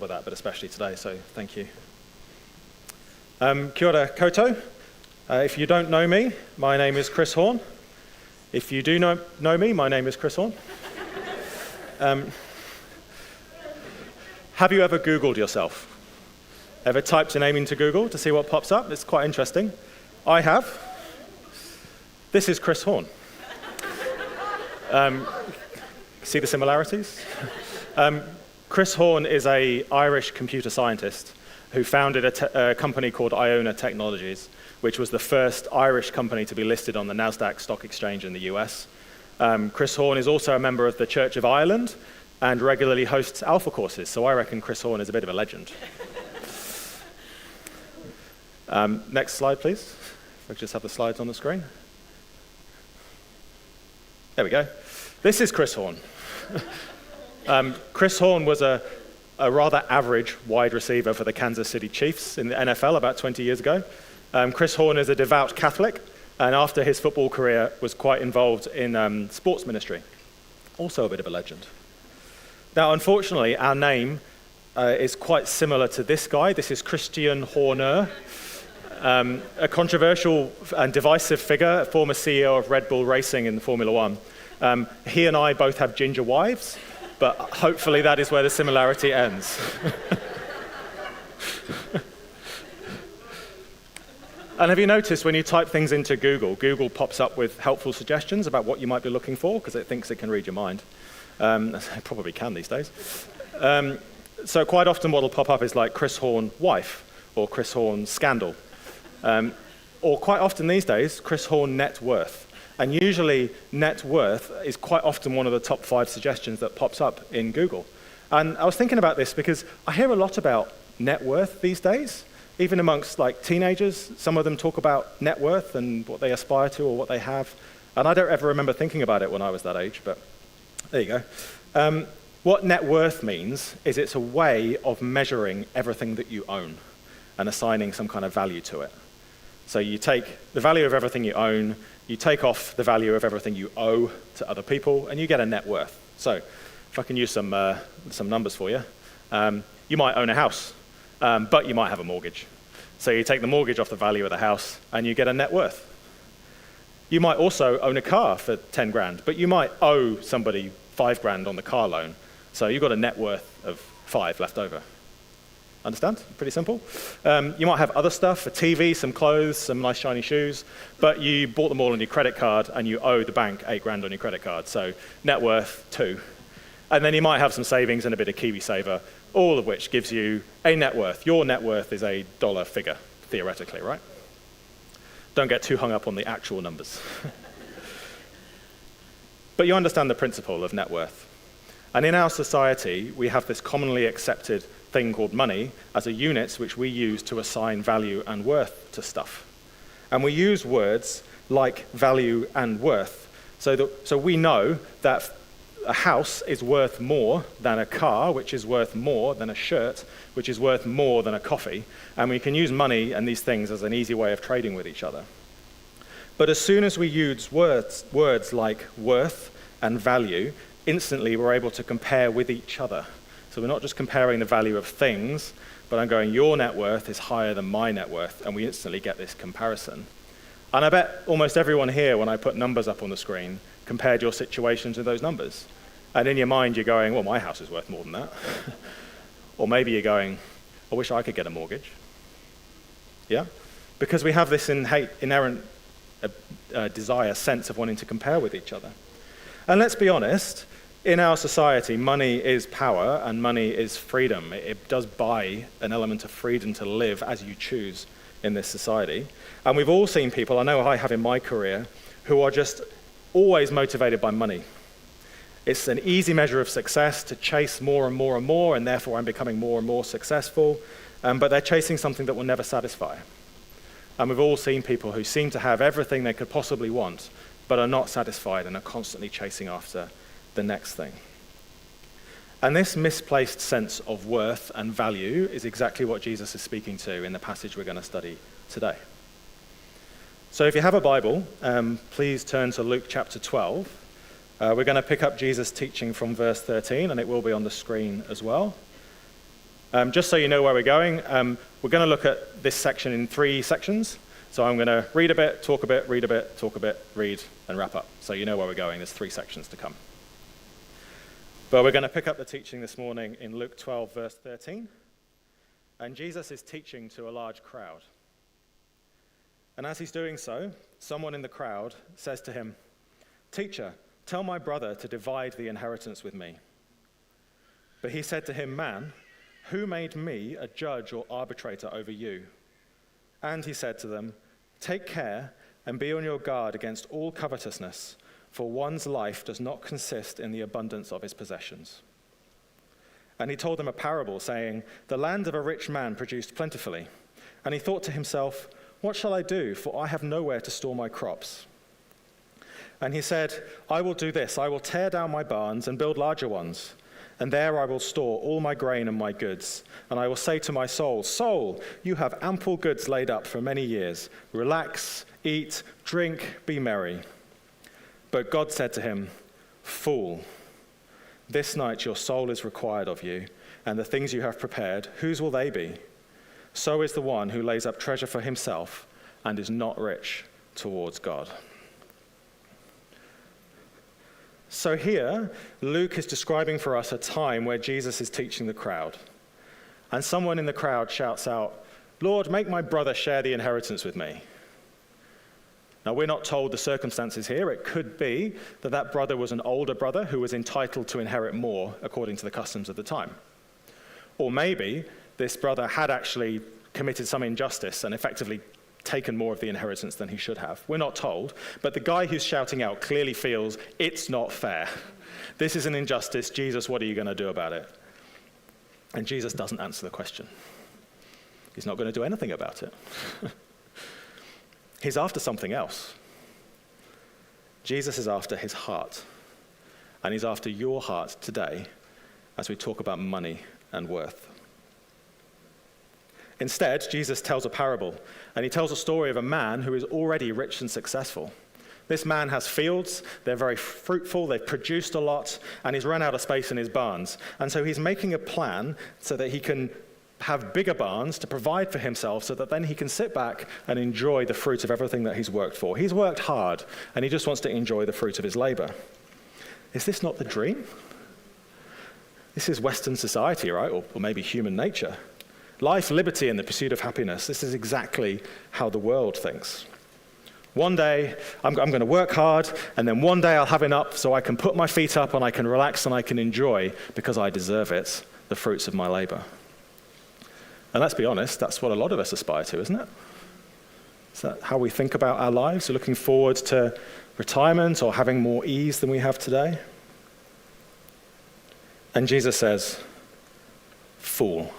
with that, but especially today, so thank you. Kia ora koutou. If you don't know me, my name is Chris Horn. If you do know me, my name is Chris Horn. Have you ever Googled yourself? Ever typed your name into Google to see what pops up? It's quite interesting. I have. This is Chris Horn. See the similarities? Chris Horn is an Irish computer scientist who founded a company called Iona Technologies, which was the first Irish company to be listed on the NASDAQ stock exchange in the US. Chris Horn is also a member of the Church of Ireland and regularly hosts alpha courses, so I reckon Chris Horn is a bit of a legend. Next slide, please. If I could just have the slides on the screen. There we go. This is Chris Horn. Chris Horn was a rather average wide receiver for the Kansas City Chiefs in the NFL about 20 years ago. Chris Horn is a devout Catholic, and after his football career was quite involved in sports ministry. Also a bit of a legend. Now, unfortunately, our name is quite similar to this guy. This is Christian Horner, a controversial and divisive figure, a former CEO of Red Bull Racing in Formula One. He and I both have ginger wives, but hopefully that is where the similarity ends. And have you noticed when you type things into Google, Google pops up with helpful suggestions about what you might be looking for because it thinks it can read your mind. It probably can these days. So quite often what will pop up is like Chris Horn wife or Chris Horn scandal. Or quite often these days, Chris Horn net worth. And usually net worth is quite often one of the top 5 suggestions that pops up in Google. And I was thinking about this because I hear a lot about net worth these days. Even amongst like teenagers, some of them talk about net worth and what they aspire to or what they have. And I don't ever remember thinking about it when I was that age, but there you go. What net worth means is it's a way of measuring everything that you own and assigning some kind of value to it. So you take the value of everything you own, you take off the value of everything you owe to other people, and you get a net worth. So if I can use some numbers for you, you might own a house. But you might have a mortgage. So you take the mortgage off the value of the house and you get a net worth. You might also own a car for 10 grand, but you might owe somebody 5 grand on the car loan. So you've got a net worth of 5 left over. Understand? Pretty simple. You might have other stuff, a TV, some clothes, some nice shiny shoes, but you bought them all on your credit card and you owe the bank 8 grand on your credit card. So net worth 2. And then you might have some savings and a bit of KiwiSaver, all of which gives you a net worth. Your net worth is a dollar figure, theoretically, right? Don't get too hung up on the actual numbers. But you understand the principle of net worth. And in our society, we have this commonly accepted thing called money as a unit which we use to assign value and worth to stuff. And we use words like value and worth. So we know that a house is worth more than a car, which is worth more than a shirt, which is worth more than a coffee. And we can use money and these things as an easy way of trading with each other. But as soon as we use words like worth and value, instantly we're able to compare with each other. So we're not just comparing the value of things, but I'm going, your net worth is higher than my net worth, and we instantly get this comparison. And I bet almost everyone here, when I put numbers up on the screen, compared your situation to those numbers. And in your mind, you're going, well, my house is worth more than that. Or maybe you're going, I wish I could get a mortgage. Yeah? Because we have this inherent desire, sense of wanting to compare with each other. And let's be honest, in our society, money is power and money is freedom. It does buy an element of freedom to live as you choose in this society. And we've all seen people, I know I have in my career, who are just always motivated by money. It's an easy measure of success to chase more and more and more, and therefore I'm becoming more and more successful. But they're chasing something that will never satisfy. And we've all seen people who seem to have everything they could possibly want, but are not satisfied and are constantly chasing after the next thing. And this misplaced sense of worth and value is exactly what Jesus is speaking to in the passage we're going to study today. So if you have a Bible, please turn to Luke chapter 12. We're going to pick up Jesus' teaching from verse 13, and it will be on the screen as well. Just so you know where we're going, we're going to look at this section in 3 sections. So I'm going to read a bit, talk a bit, read a bit, talk a bit, read, and wrap up. So you know where we're going. There's 3 sections to come. But we're going to pick up the teaching this morning in Luke 12, verse 13. And Jesus is teaching to a large crowd. And as he's doing so, someone in the crowd says to him, "Teacher, tell my brother to divide the inheritance with me." But he said to him, "Man, who made me a judge or arbitrator over you?" And he said to them, "Take care and be on your guard against all covetousness, for one's life does not consist in the abundance of his possessions." And he told them a parable, saying, "The land of a rich man produced plentifully. And he thought to himself, 'What shall I do? For I have nowhere to store my crops.' And he said, 'I will do this. I will tear down my barns and build larger ones. And there I will store all my grain and my goods. And I will say to my soul, Soul, you have ample goods laid up for many years. Relax, eat, drink, be merry.' But God said to him, 'Fool, this night your soul is required of you, and the things you have prepared, whose will they be? So is the one who lays up treasure for himself and is not rich towards God.'" So here, Luke is describing for us a time where Jesus is teaching the crowd. And someone in the crowd shouts out, "Lord, make my brother share the inheritance with me." Now, we're not told the circumstances here. It could be that that brother was an older brother who was entitled to inherit more according to the customs of the time. Or maybe this brother had actually committed some injustice and effectively taken more of the inheritance than he should have. We're not told, but the guy who's shouting out clearly feels it's not fair. This is an injustice. Jesus, what are you going to do about it? And Jesus doesn't answer the question. He's not going to do anything about it. He's after something else. Jesus is after his heart, and he's after your heart today as we talk about money and worth. Instead, Jesus tells a parable, and he tells a story of a man who is already rich and successful. This man has fields, they're very fruitful, they've produced a lot, and he's run out of space in his barns. And so he's making a plan so that he can have bigger barns to provide for himself so that then he can sit back and enjoy the fruit of everything that he's worked for. He's worked hard, and he just wants to enjoy the fruit of his labor. Is this not the dream? This is Western society, right? Or maybe human nature. Life, liberty, and the pursuit of happiness. This is exactly how the world thinks. One day, I'm going to work hard, and then one day I'll have enough so I can put my feet up and I can relax and I can enjoy, because I deserve it, the fruits of my labor. And let's be honest, that's what a lot of us aspire to, isn't it? Is that how we think about our lives? We're looking forward to retirement or having more ease than we have today. And Jesus says, "Fool."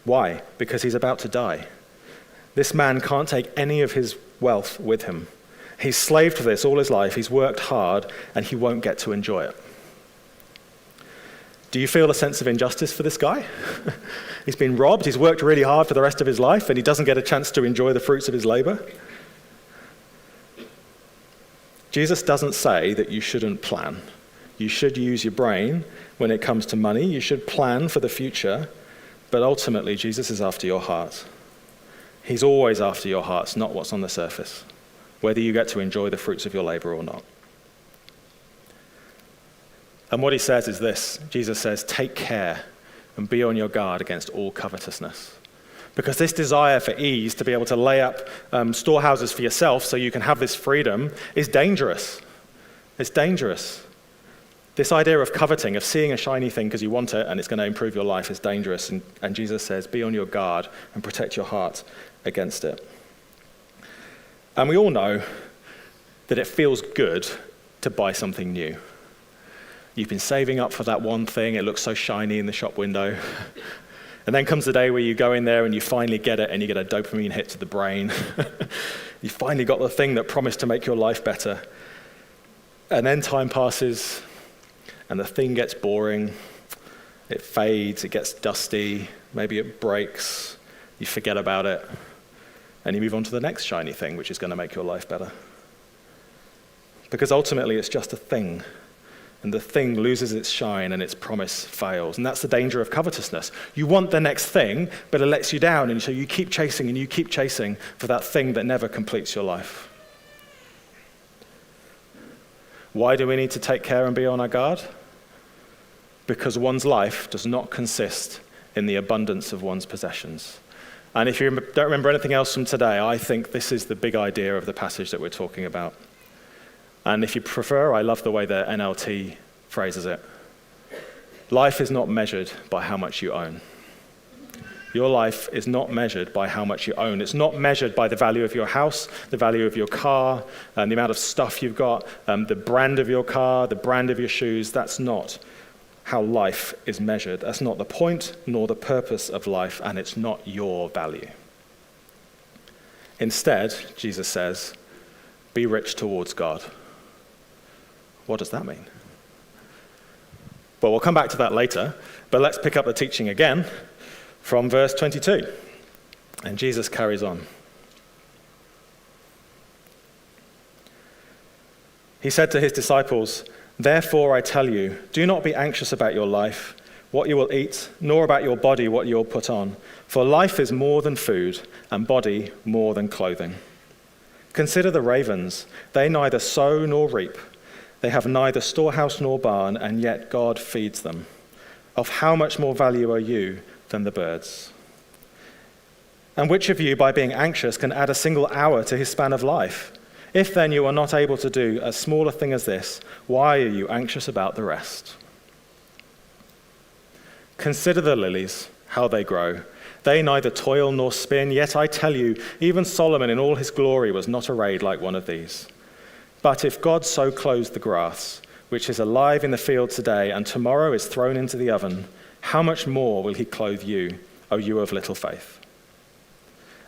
Why? Because he's about to die. This man can't take any of his wealth with him. He's slaved for this all his life. He's worked hard, and he won't get to enjoy it. Do you feel a sense of injustice for this guy? He's been robbed. He's worked really hard for the rest of his life, and he doesn't get a chance to enjoy the fruits of his labor. Jesus doesn't say that you shouldn't plan. You should use your brain when it comes to money. You should plan for the future. But ultimately, Jesus is after your heart. He's always after your hearts, not what's on the surface, whether you get to enjoy the fruits of your labor or not. And what he says is this. Jesus says, take care and be on your guard against all covetousness. Because this desire for ease, to be able to lay up storehouses for yourself so you can have this freedom, is dangerous. It's dangerous. This idea of coveting, of seeing a shiny thing because you want it and it's going to improve your life, is dangerous. And Jesus says, be on your guard and protect your heart against it. And we all know that it feels good to buy something new. You've been saving up for that one thing, it looks so shiny in the shop window. And then comes the day where you go in there and you finally get it and you get a dopamine hit to the brain. You finally got the thing that promised to make your life better. And then time passes and the thing gets boring. It fades, it gets dusty, maybe it breaks, you forget about it, and you move on to the next shiny thing which is going to make your life better. Because ultimately it's just a thing. and the thing loses its shine and its promise fails. And that's the danger of covetousness. You want the next thing, but it lets you down, and so you keep chasing and you keep chasing for that thing that never completes your life. Why do we need to take care and be on our guard? Because one's life does not consist in the abundance of one's possessions. And if you don't remember anything else from today, I think this is the big idea of the passage that we're talking about. And if you prefer, I love the way the NLT phrases it. Life is not measured by how much you own. Your life is not measured by how much you own. It's not measured by the value of your house, the value of your car, and the amount of stuff you've got, the brand of your car, the brand of your shoes. That's not how life is measured. That's not the point nor the purpose of life, and it's not your value. Instead, Jesus says, be rich towards God. What does that mean? Well, we'll come back to that later, but let's pick up the teaching again from verse 22. And Jesus carries on. He said to his disciples, therefore I tell you, do not be anxious about your life, what you will eat, nor about your body, what you will put on. For life is more than food, and body more than clothing. Consider the ravens. They neither sow nor reap. They have neither storehouse nor barn, and yet God feeds them. Of how much more value are you than the birds? And which of you, by being anxious, can add a single hour to his span of life? If then you are not able to do as small a thing as this, why are you anxious about the rest? Consider the lilies, how they grow. They neither toil nor spin, yet I tell you, even Solomon in all his glory was not arrayed like one of these. But if God so clothes the grass, which is alive in the field today and tomorrow is thrown into the oven, how much more will he clothe you, O you of little faith?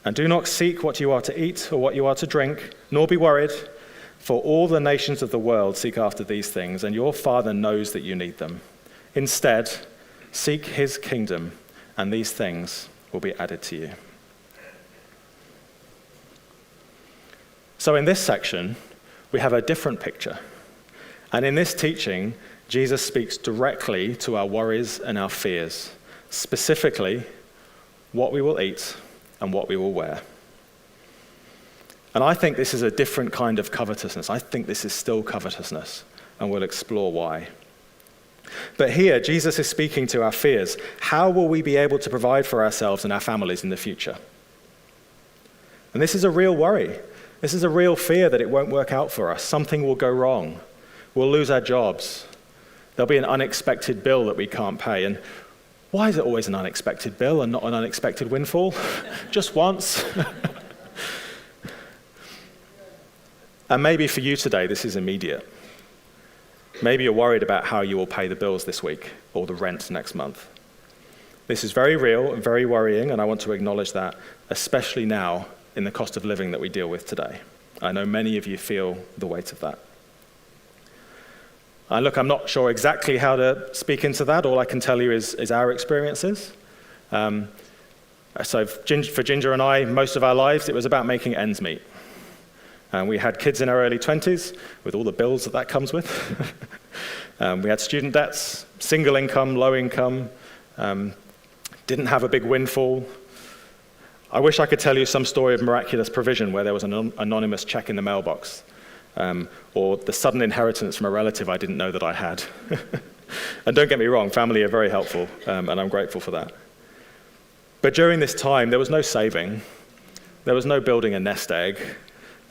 And do not seek what you are to eat or what you are to drink, nor be worried, for all the nations of the world seek after these things, and your Father knows that you need them. Instead, seek his kingdom, and these things will be added to you. So in this section, we have a different picture. And in this teaching, Jesus speaks directly to our worries and our fears, specifically what we will eat and what we will wear. And I think this is a different kind of covetousness. I think this is still covetousness, and we'll explore why. But here, Jesus is speaking to our fears. How will we be able to provide for ourselves and our families in the future? And this is a real worry. This is a real fear that it won't work out for us. Something will go wrong. We'll lose our jobs. There'll be an unexpected bill that we can't pay. And why is it always an unexpected bill and not an unexpected windfall? Just once. And maybe for you today, this is immediate. Maybe you're worried about how you will pay the bills this week or the rent next month. This is very real and very worrying, and I want to acknowledge that, especially now in the cost of living that we deal with today. I know many of you feel the weight of that. And look, I'm not sure exactly how to speak into that. All I can tell you is our experiences. So for Ginger and I, most of our lives, it was about making ends meet. And we had kids in our early 20s with all the bills that comes with. We had student debts, single income, low income, didn't have a big windfall. I wish I could tell you some story of miraculous provision where there was an anonymous check in the mailbox. Or the sudden inheritance from a relative I didn't know that I had. And don't get me wrong, family are very helpful, and I'm grateful for that. But during this time, there was no saving. There was no building a nest egg.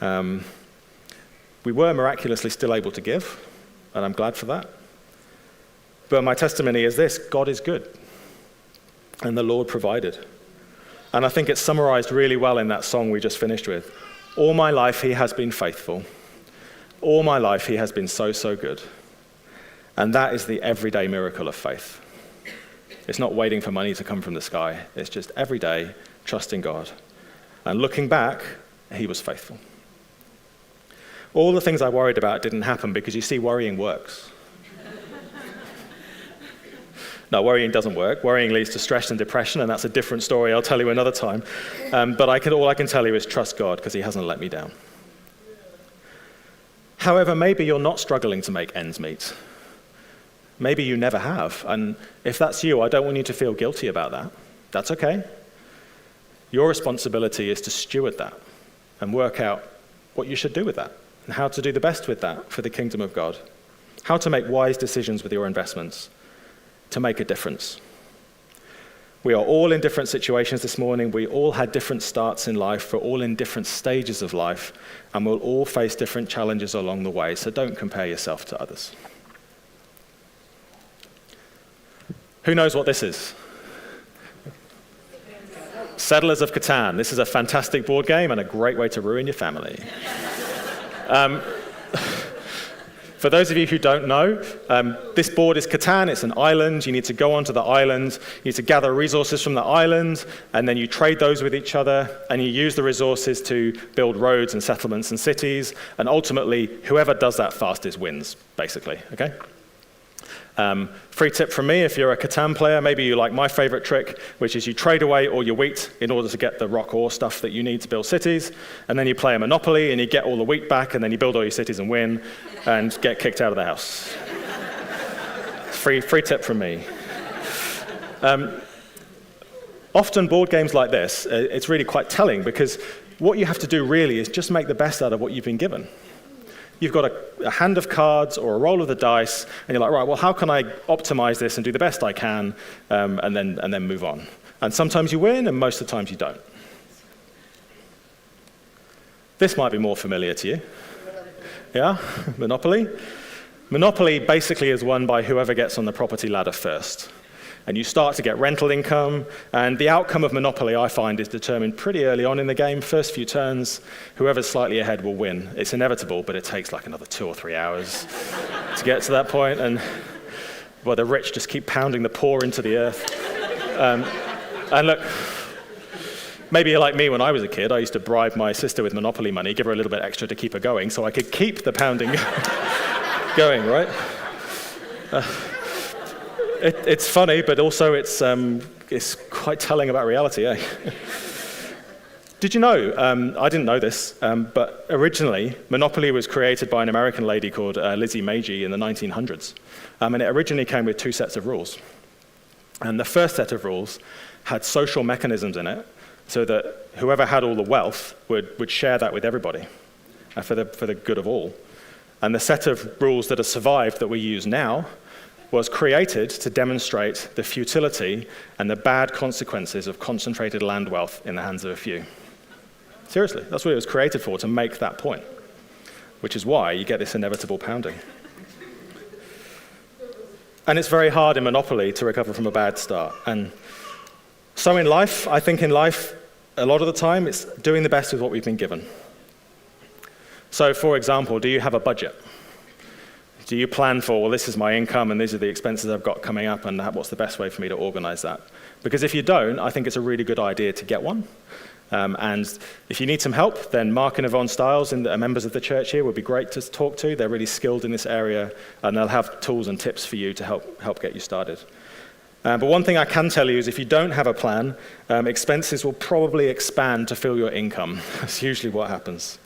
We were miraculously still able to give, and I'm glad for that. But my testimony is this: God is good, and the Lord provided. And I think it's summarized really well in that song we just finished with. All my life he has been faithful. All my life he has been so, so good. And that is the everyday miracle of faith. It's not waiting for money to come from the sky. It's just every day trusting God. And looking back, he was faithful. All the things I worried about didn't happen because, you see, worrying works. No, worrying doesn't work. Worrying leads to stress and depression, and that's a different story I'll tell you another time. But all I can tell you is trust God, because he hasn't let me down. However, maybe you're not struggling to make ends meet. Maybe you never have. And if that's you, I don't want you to feel guilty about that. That's okay. Your responsibility is to steward that and work out what you should do with that and how to do the best with that for the kingdom of God. How to make wise decisions with your investments to make a difference. We are all in different situations this morning. We all had different starts in life. We're all in different stages of life, and we'll all face different challenges along the way, so don't compare yourself to others. Who knows what this is? Settlers of Catan. This is a fantastic board game and a great way to ruin your family. For those of you who don't know, this board is Catan. It's an island. You need to go onto the island. You need to gather resources from the island, and then you trade those with each other, and you use the resources to build roads and settlements and cities, and ultimately, whoever does that fastest wins, basically, okay? Free tip from me, if you're a Catan player, maybe you like my favorite trick, which is you trade away all your wheat in order to get the rock ore stuff that you need to build cities, and then you play a Monopoly and you get all the wheat back, and then you build all your cities and win, and get kicked out of the house. Free tip from me. Often board games like this, it's really quite telling, because what you have to do really is just make the best out of what you've been given. You've got a hand of cards or a roll of the dice, and you're like, right, well, how can I optimize this and do the best I can, and then move on? And sometimes you win, and most of the times you don't. This might be more familiar to you. Yeah? Monopoly? Monopoly basically is won by whoever gets on the property ladder first. And you start to get rental income, and the outcome of Monopoly, I find, is determined pretty early on in the game. First few turns, whoever's slightly ahead will win. It's inevitable, but it takes like another 2 or 3 hours to get to that point, and well, the rich just keep pounding the poor into the earth. And look, maybe you're like me when I was a kid. I used to bribe my sister with Monopoly money, give her a little bit extra to keep her going, so I could keep the pounding going, right? It's funny, but also it's quite telling about reality, eh? Did you know, I didn't know this, but originally Monopoly was created by an American lady called Lizzie Meiji in the 1900s. And it originally came with 2 sets of rules. And the first set of rules had social mechanisms in it, so that whoever had all the wealth would share that with everybody for the good of all. And the set of rules that have survived that we use now was created to demonstrate the futility and the bad consequences of concentrated land wealth in the hands of a few. Seriously, that's what it was created for, to make that point, which is why you get this inevitable pounding. And it's very hard in Monopoly to recover from a bad start. And so in life, I think in life, a lot of the time, it's doing the best with what we've been given. So for example, do you have a budget? Do you plan for, well, this is my income and these are the expenses I've got coming up, and what's the best way for me to organize that? Because if you don't, I think it's a really good idea to get one. And if you need some help, then Mark and Yvonne Stiles, members of the church here, would be great to talk to. They're really skilled in this area, and they'll have tools and tips for you to help get you started. But one thing I can tell you is if you don't have a plan, expenses will probably expand to fill your income. That's usually what happens.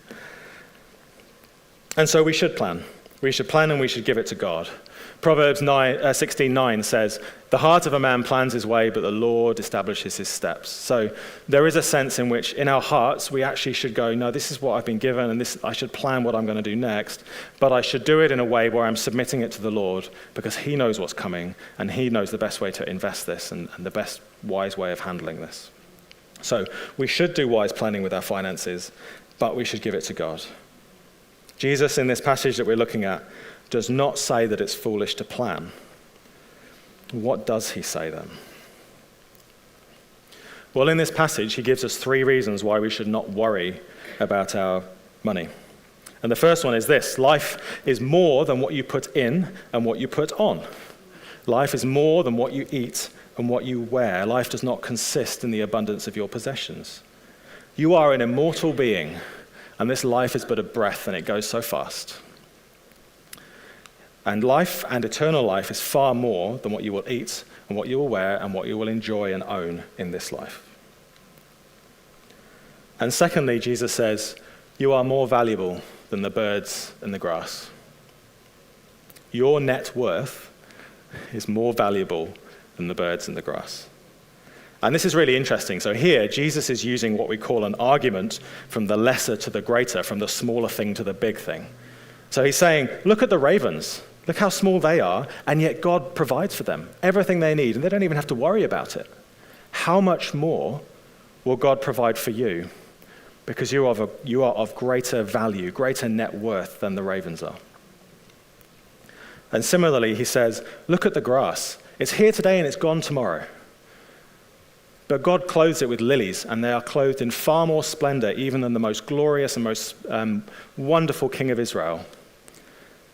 And so we should plan. We should plan and we should give it to God. Proverbs 16:9 says, "The heart of a man plans his way, but the Lord establishes his steps." So there is a sense in which in our hearts we actually should go, no, this is what I've been given, and I should plan what I'm going to do next, but I should do it in a way where I'm submitting it to the Lord, because he knows what's coming, and he knows the best way to invest this and the best wise way of handling this. So we should do wise planning with our finances, but we should give it to God. Jesus, in this passage that we're looking at, does not say that it's foolish to plan. What does he say then? Well, in this passage, he gives us 3 reasons why we should not worry about our money. And the first one is this: life is more than what you put in and what you put on. Life is more than what you eat and what you wear. Life does not consist in the abundance of your possessions. You are an immortal being, and this life is but a breath, and it goes so fast. And life, and eternal life, is far more than what you will eat and what you will wear and what you will enjoy and own in this life. And secondly, Jesus says, you are more valuable than the birds and the grass. Your net worth is more valuable than the birds in the grass. And this is really interesting. So here, Jesus is using what we call an argument from the lesser to the greater, from the smaller thing to the big thing. So he's saying, look at the ravens. Look how small they are, and yet God provides for them everything they need, and they don't even have to worry about it. How much more will God provide for you? Because you are of greater value, greater net worth than the ravens are. And similarly, he says, look at the grass. It's here today and it's gone tomorrow. But God clothes it with lilies, and they are clothed in far more splendor even than the most glorious and most wonderful King of Israel.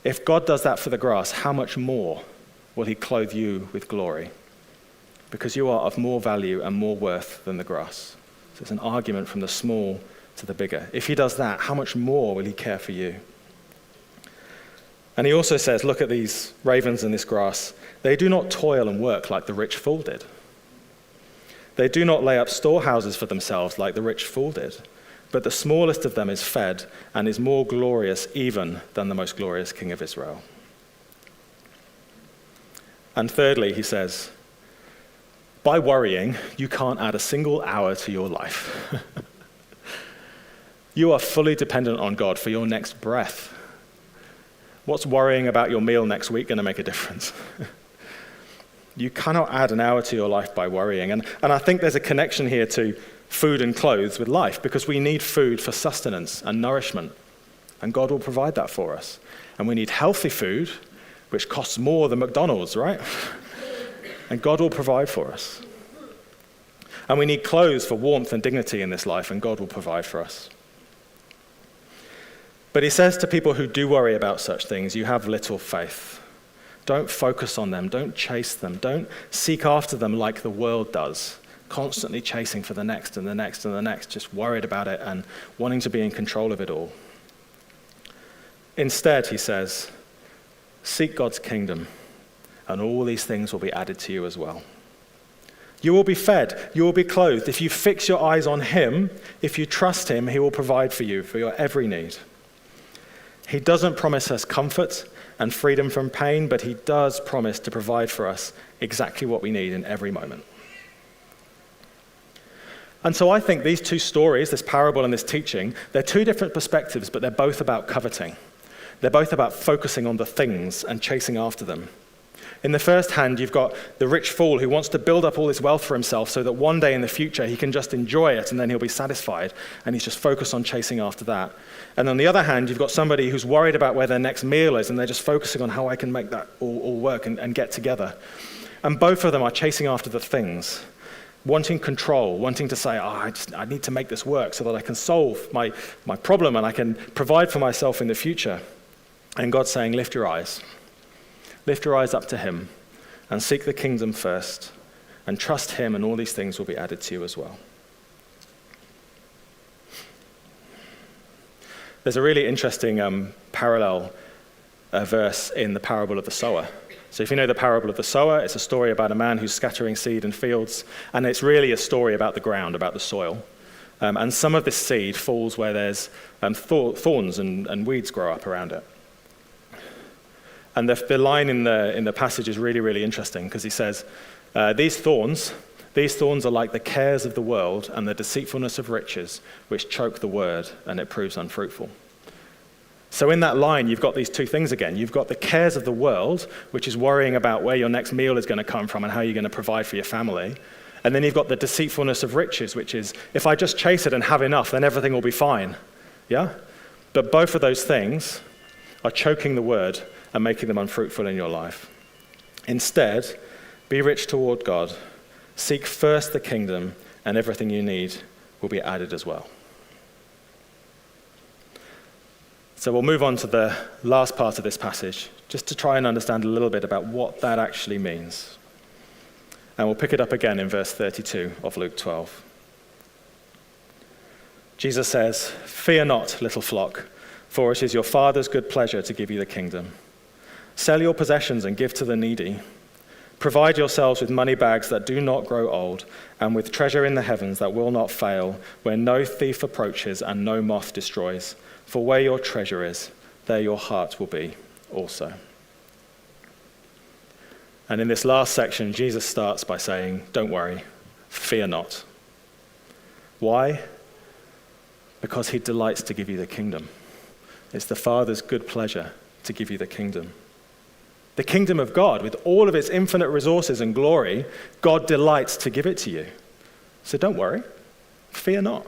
If God does that for the grass, how much more will he clothe you with glory? Because you are of more value and more worth than the grass. So it's an argument from the small to the bigger. If he does that, how much more will he care for you? And he also says, look at these ravens and this grass. They do not toil and work like the rich fool did. They do not lay up storehouses for themselves like the rich fool did. But the smallest of them is fed and is more glorious even than the most glorious King of Israel. And thirdly, he says, by worrying, you can't add a single hour to your life. You are fully dependent on God for your next breath. What's worrying about your meal next week going to make a difference? You cannot add an hour to your life by worrying. And I think there's a connection here to food and clothes with life, because we need food for sustenance and nourishment. And God will provide that for us. And we need healthy food, which costs more than McDonald's, right? And God will provide for us. And we need clothes for warmth and dignity in this life, and God will provide for us. But he says to people who do worry about such things, you have little faith. Don't focus on them. Don't chase them. Don't seek after them like the world does, constantly chasing for the next and the next and the next, just worried about it and wanting to be in control of it all. Instead, he says, seek God's kingdom, and all these things will be added to you as well. You will be fed. You will be clothed. If you fix your eyes on him, if you trust him, he will provide for you for your every need. He doesn't promise us comfort and freedom from pain, but he does promise to provide for us exactly what we need in every moment. And so I think these two stories, this parable and this teaching, they're two different perspectives, but they're both about coveting. They're both about focusing on the things and chasing after them. In the first hand, you've got the rich fool who wants to build up all this wealth for himself so that one day in the future he can just enjoy it and then he'll be satisfied, and he's just focused on chasing after that. And on the other hand, you've got somebody who's worried about where their next meal is, and they're just focusing on how I can make that all work and get together. And both of them are chasing after the things, wanting control, wanting to say, I need to make this work so that I can solve my problem and I can provide for myself in the future. And God's saying, lift your eyes. Lift your eyes up to him and seek the kingdom first and trust him, and all these things will be added to you as well. There's a really interesting parallel verse in the parable of the sower. So if you know the parable of the sower, it's a story about a man who's scattering seed in fields, and it's really a story about the ground, about the soil. And some of this seed falls where there's thorns and weeds grow up around it. And the line in the passage is really, really interesting, because he says, these thorns are like the cares of the world and the deceitfulness of riches, which choke the word, and it proves unfruitful. So in that line, you've got these two things again. You've got the cares of the world, which is worrying about where your next meal is going to come from and how you're going to provide for your family. And then you've got the deceitfulness of riches, which is, if I just chase it and have enough, then everything will be fine. Yeah? But both of those things are choking the word and making them unfruitful in your life. Instead, be rich toward God. Seek first the kingdom, and everything you need will be added as well. So we'll move on to the last part of this passage, just to try and understand a little bit about what that actually means. And we'll pick it up again in verse 32 of Luke 12. Jesus says, "Fear not, little flock, for it is your Father's good pleasure to give you the kingdom. Sell your possessions and give to the needy. Provide yourselves with money bags that do not grow old, and with treasure in the heavens that will not fail, where no thief approaches and no moth destroys. For where your treasure is, there your heart will be also." And in this last section, Jesus starts by saying, don't worry, fear not. Why? Because he delights to give you the kingdom. It's the Father's good pleasure to give you the kingdom. The kingdom of God, with all of its infinite resources and glory, God delights to give it to you. So don't worry, fear not.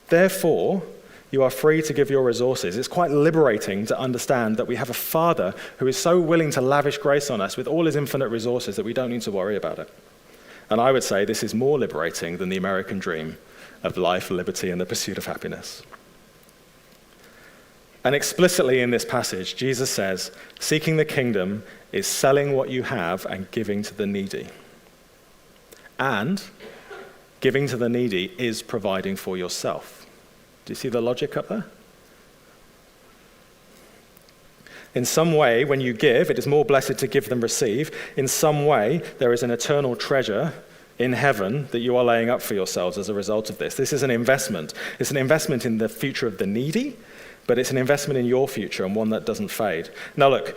Therefore, you are free to give your resources. It's quite liberating to understand that we have a Father who is so willing to lavish grace on us with all his infinite resources that we don't need to worry about it. And I would say this is more liberating than the American dream of life, liberty, and the pursuit of happiness. And explicitly in this passage, Jesus says, seeking the kingdom is selling what you have and giving to the needy. And giving to the needy is providing for yourself. Do you see the logic up there? In some way, when you give, it is more blessed to give than receive. In some way, there is an eternal treasure in heaven that you are laying up for yourselves as a result of this. This is an investment. It's an investment in the future of the needy, but it's an investment in your future and one that doesn't fade. Now look,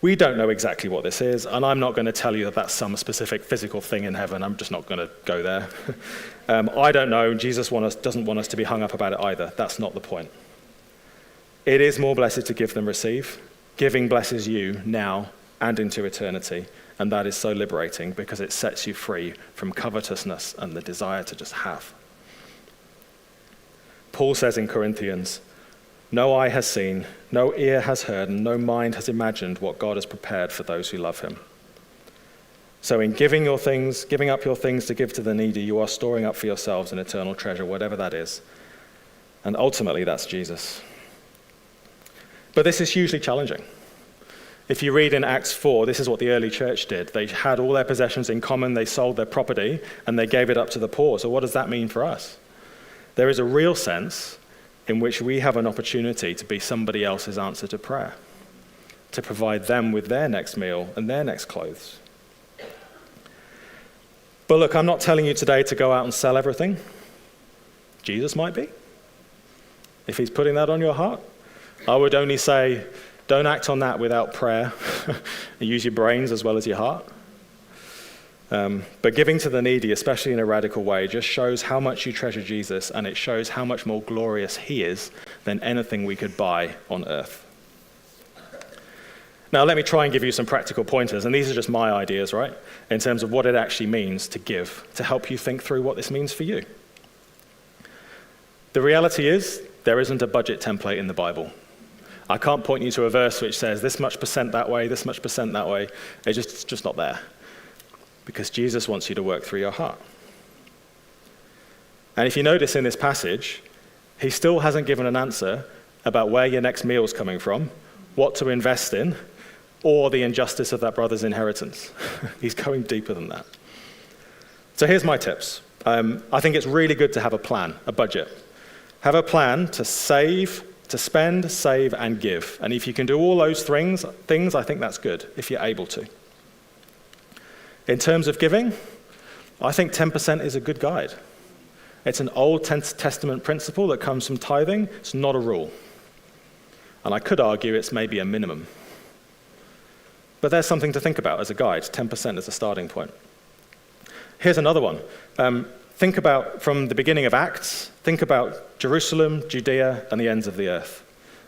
we don't know exactly what this is, and I'm not going to tell you that that's some specific physical thing in heaven. I'm just not going to go there. I don't know. Jesus doesn't want us to be hung up about it either. That's not the point. It is more blessed to give than receive. Giving blesses you now and into eternity, and that is so liberating because it sets you free from covetousness and the desire to just have. Paul says in Corinthians, no eye has seen, no ear has heard, and no mind has imagined what God has prepared for those who love him. So in giving up your things to give to the needy, you are storing up for yourselves an eternal treasure, whatever that is. And ultimately, that's Jesus. But this is hugely challenging. If you read in Acts 4, this is what the early church did. They had all their possessions in common, they sold their property, and they gave it up to the poor. So what does that mean for us? There is a real sense in which we have an opportunity to be somebody else's answer to prayer, to provide them with their next meal and their next clothes. But look, I'm not telling you today to go out and sell everything. Jesus might be, if he's putting that on your heart. I would only say, don't act on that without prayer. Use your brains as well as your heart. But giving to the needy, especially in a radical way, just shows how much you treasure Jesus, and it shows how much more glorious he is than anything we could buy on earth. Now, let me try and give you some practical pointers, and these are just my ideas, right, in terms of what it actually means to give, to help you think through what this means for you. The reality is, there isn't a budget template in the Bible. I can't point you to a verse which says this much percent that way, this much percent that way. It's just not there. Because Jesus wants you to work through your heart. And if you notice in this passage, he still hasn't given an answer about where your next meal is coming from, what to invest in, or the injustice of that brother's inheritance. He's going deeper than that. So here's my tips. I think it's really good to have a plan, a budget. Have a plan to save, to spend, save, and give. And if you can do all those things, I think that's good, if you're able to. In terms of giving, I think 10% is a good guide. It's an Old Testament principle that comes from tithing. It's not a rule. And I could argue it's maybe a minimum. But there's something to think about as a guide, 10% as a starting point. Here's another one. Think about, from the beginning of Acts, think about Jerusalem, Judea, and the ends of the earth.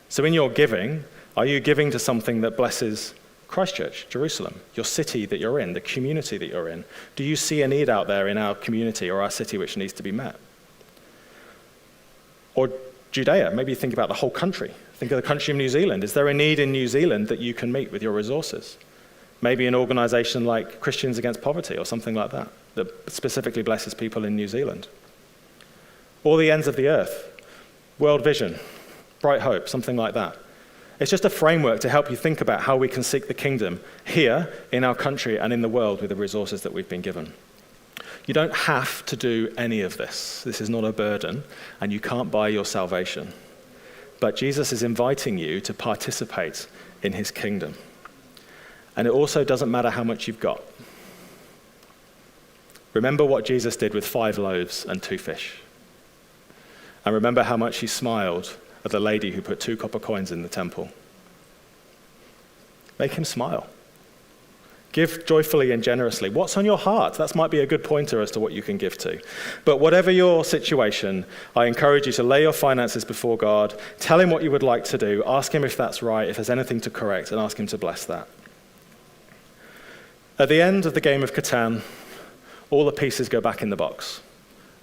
So in your giving, are you giving to something that blesses Christchurch, Jerusalem, your city that you're in, the community that you're in? Do you see a need out there in our community or our city which needs to be met? Or Judea, maybe think about the whole country. Think of the country of New Zealand. Is there a need in New Zealand that you can meet with your resources? Maybe an organization like Christians Against Poverty or something like that, that specifically blesses people in New Zealand. Or the ends of the earth, World Vision, Bright Hope, something like that. It's just a framework to help you think about how we can seek the kingdom here in our country and in the world with the resources that we've been given. You don't have to do any of this. This is not a burden, and you can't buy your salvation. But Jesus is inviting you to participate in his kingdom. And it also doesn't matter how much you've got. Remember what Jesus did with 5 loaves and 2 fish. And remember how much he smiled at the lady who put 2 copper coins in the temple. Make him smile. Give joyfully and generously. What's on your heart? That might be a good pointer as to what you can give to. But whatever your situation, I encourage you to lay your finances before God, tell him what you would like to do, ask him if that's right, if there's anything to correct, and ask him to bless that. At the end of the game of Catan, all the pieces go back in the box.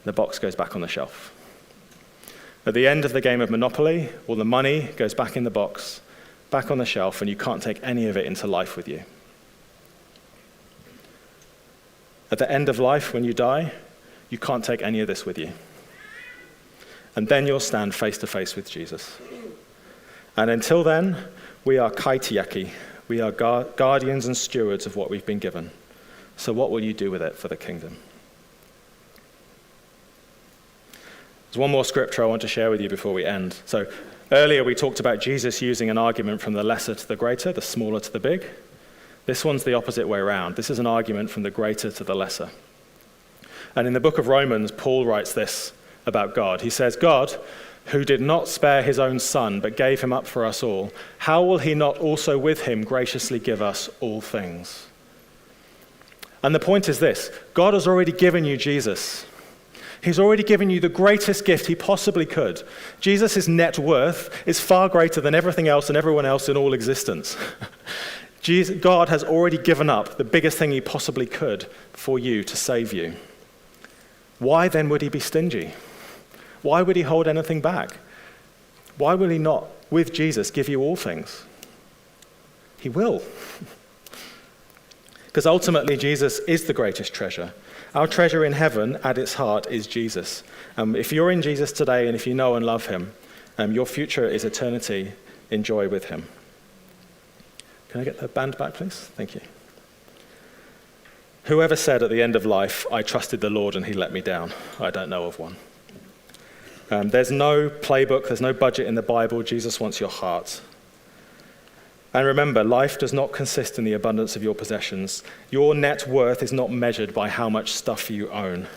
The box goes back on the shelf. At the end of the game of Monopoly, all the money goes back in the box, back on the shelf, and you can't take any of it into life with you. At the end of life, when you die, you can't take any of this with you. And then you'll stand face to face with Jesus. And until then, we are kaitiaki. We are guardians and stewards of what we've been given. So what will you do with it for the kingdom? There's one more scripture I want to share with you before we end. So earlier we talked about Jesus using an argument from the lesser to the greater, the smaller to the big. This one's the opposite way around. This is an argument from the greater to the lesser. And in the book of Romans, Paul writes this about God. He says, God, who did not spare his own son, but gave him up for us all, how will he not also with him graciously give us all things? And the point is this: God has already given you Jesus. He's already given you the greatest gift he possibly could. Jesus' net worth is far greater than everything else and everyone else in all existence. God has already given up the biggest thing he possibly could for you to save you. Why then would he be stingy? Why would he hold anything back? Why will he not, with Jesus, give you all things? He will. Because ultimately, Jesus is the greatest treasure. Our treasure in heaven, at its heart, is Jesus. If you're in Jesus today and if you know and love him, your future is eternity in joy with him. Can I get the band back, please? Thank you. Whoever said at the end of life, I trusted the Lord and he let me down? I don't know of one. There's no playbook, there's no budget in the Bible. Jesus wants your heart. And remember, life does not consist in the abundance of your possessions. Your net worth is not measured by how much stuff you own.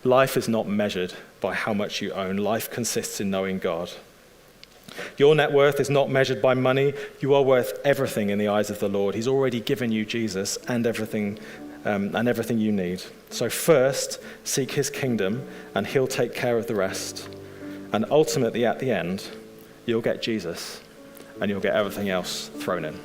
Life is not measured by how much you own. Life consists in knowing God. Your net worth is not measured by money. You are worth everything in the eyes of the Lord. He's already given you Jesus and everything you need. So first, seek his kingdom, and he'll take care of the rest. And ultimately, at the end, you'll get Jesus, and you'll get everything else thrown in.